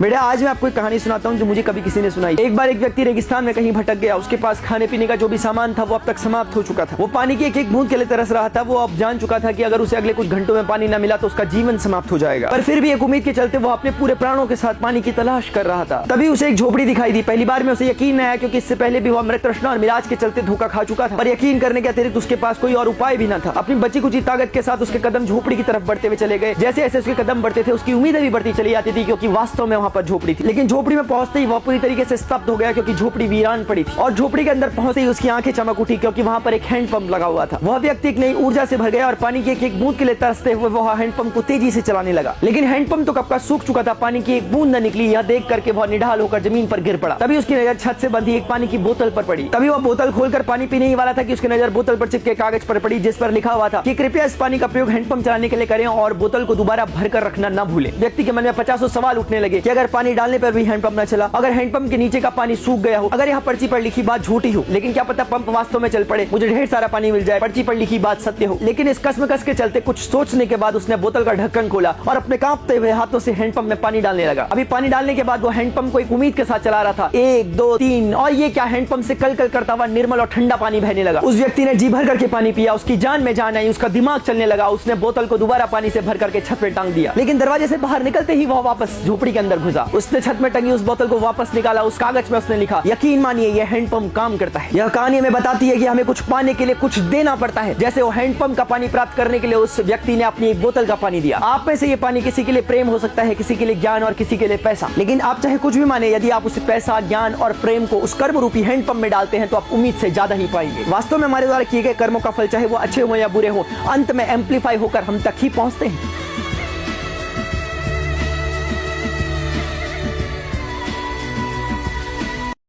बेटा आज मैं आपको एक कहानी सुनाता हूँ जो मुझे कभी किसी ने सुनाई। एक बार एक व्यक्ति रेगिस्तान में कहीं भटक गया। उसके पास खाने पीने का जो भी सामान था वो अब तक समाप्त हो चुका था। वो पानी की एक एक बूंद के लिए तरस रहा था। वो अब जान चुका था कि अगर उसे अगले कुछ घंटों में पानी न मिला तो उसका जीवन समाप्त हो जाएगा। पर फिर भी एक उम्मीद के चलते वो अपने पूरे प्राणों के साथ पानी की तलाश कर रहा था। तभी उसे एक झोपड़ी दिखाई दी। पहली बार में उसे यकीन नहीं आया, क्योंकि इससे पहले भी वो अमृत तृष्णा और मिराज के चलते धोखा खा चुका था। पर यकीन करने के अतिरिक्त उसके पास कोई और उपाय भी न था। अपनी बची कुची ताकत के साथ उसके कदम झोपड़ी की तरफ बढ़ते हुए चले गए। जैसे जैसे उसके कदम बढ़ते थे उसकी उम्मीदें भी बढ़ती चली जाती थी, क्योंकि वास्तव में वहां पर झोपड़ी थी। लेकिन झोपड़ी में पहुंचते ही वह पूरी तरीके से स्तब्ध हो गया, क्योंकि झोपड़ी वीरान पड़ी थी। और झोपड़ी के अंदर पहुंचते ही उसकी आंखें चमक उठी, क्योंकि वहां पर एक हैंडपंप लगा हुआ था। वह व्यक्ति एक नई ऊर्जा से भर गया और पानी की एक एक बूंद के लिए तरसते हुए वह हैंडपंप को तेजी से चलाने लगा। लेकिन हैंडपंप तो कब का सूख चुका था, पानी की एक बूंद न निकली। यह देख करके वह निढाल होकर जमीन पर गिर पड़ा। तभी उसकी नजर छत से बंधी एक पानी की बोतल पर पड़ी। तभी वह बोतल खोलकर पानी पीने ही वाला था कि उसकी नजर बोतल पर चिपके कागज पर पड़ी, जिस पर लिखा हुआ था कि कृपया इस पानी का प्रयोग हैंडपंप चलाने के लिए करें और बोतल को दोबारा भरकर रखना न भूलें। व्यक्ति के मन में 50 सवाल उठने लगे कि अगर पानी डालने पर भी हैंडपंप न चला, अगर हैंडपंप के नीचे का पानी सूख गया हो, अगर यहाँ पर्ची पर लिखी बात झूठी हो, लेकिन क्या पता पंप वास्तव में चल पड़े, मुझे ढेर सारा पानी मिल जाए, पर्ची पर लिखी बात सत्य हो। लेकिन इस कसमकस के चलते कुछ सोचने के बाद उसने बोतल का ढक्कन खोला और अपने कांपते हुए हाथों से हैंडपंप में पानी डालने लगा। अभी पानी डालने के बाद वो हैंडपंप को एक उम्मीद के साथ चला रहा था। 1 2 3 और ये क्या, हैंडपंप से कल कल करता हुआ निर्मल और ठंडा पानी बहने लगा। उस व्यक्ति ने जी भर करके पानी पिया। उसकी जान में जान आई, उसका दिमाग चलने लगा। उसने बोतल को दोबारा पानी से भर करके छत पे टांग दिया। लेकिन दरवाजे से बाहर निकलते ही वह वापस झोपड़ी के अंदर घुसा। उसने छत में टंगी उस बोतल को वापस निकाला। उस कागज में उसने लिखा, यकीन मानिए यह हैंडपंप काम करता है। यह कहानी हमें बताती है कि हमें कुछ पाने के लिए कुछ देना पड़ता है। जैसे वो हैंडपंप का पानी प्राप्त करने के लिए उस व्यक्ति ने अपनी एक बोतल का पानी दिया। आप में से ये पानी किसी के लिए प्रेम हो सकता है, किसी के लिए ज्ञान और किसी के लिए पैसा। लेकिन आप चाहे कुछ भी माने, यदि आप उस पैसा, ज्ञान और प्रेम को उस कर्म रूपी हैंडपंप में डालते हैं तो आप उम्मीद से ज्यादा ही पाएंगे। वास्तव में हमारे द्वारा किए गए कर्मों का फल, चाहे वो अच्छे हो या बुरे हो, अंत में एम्पलीफाई होकर हम तक ही पहुंचते हैं।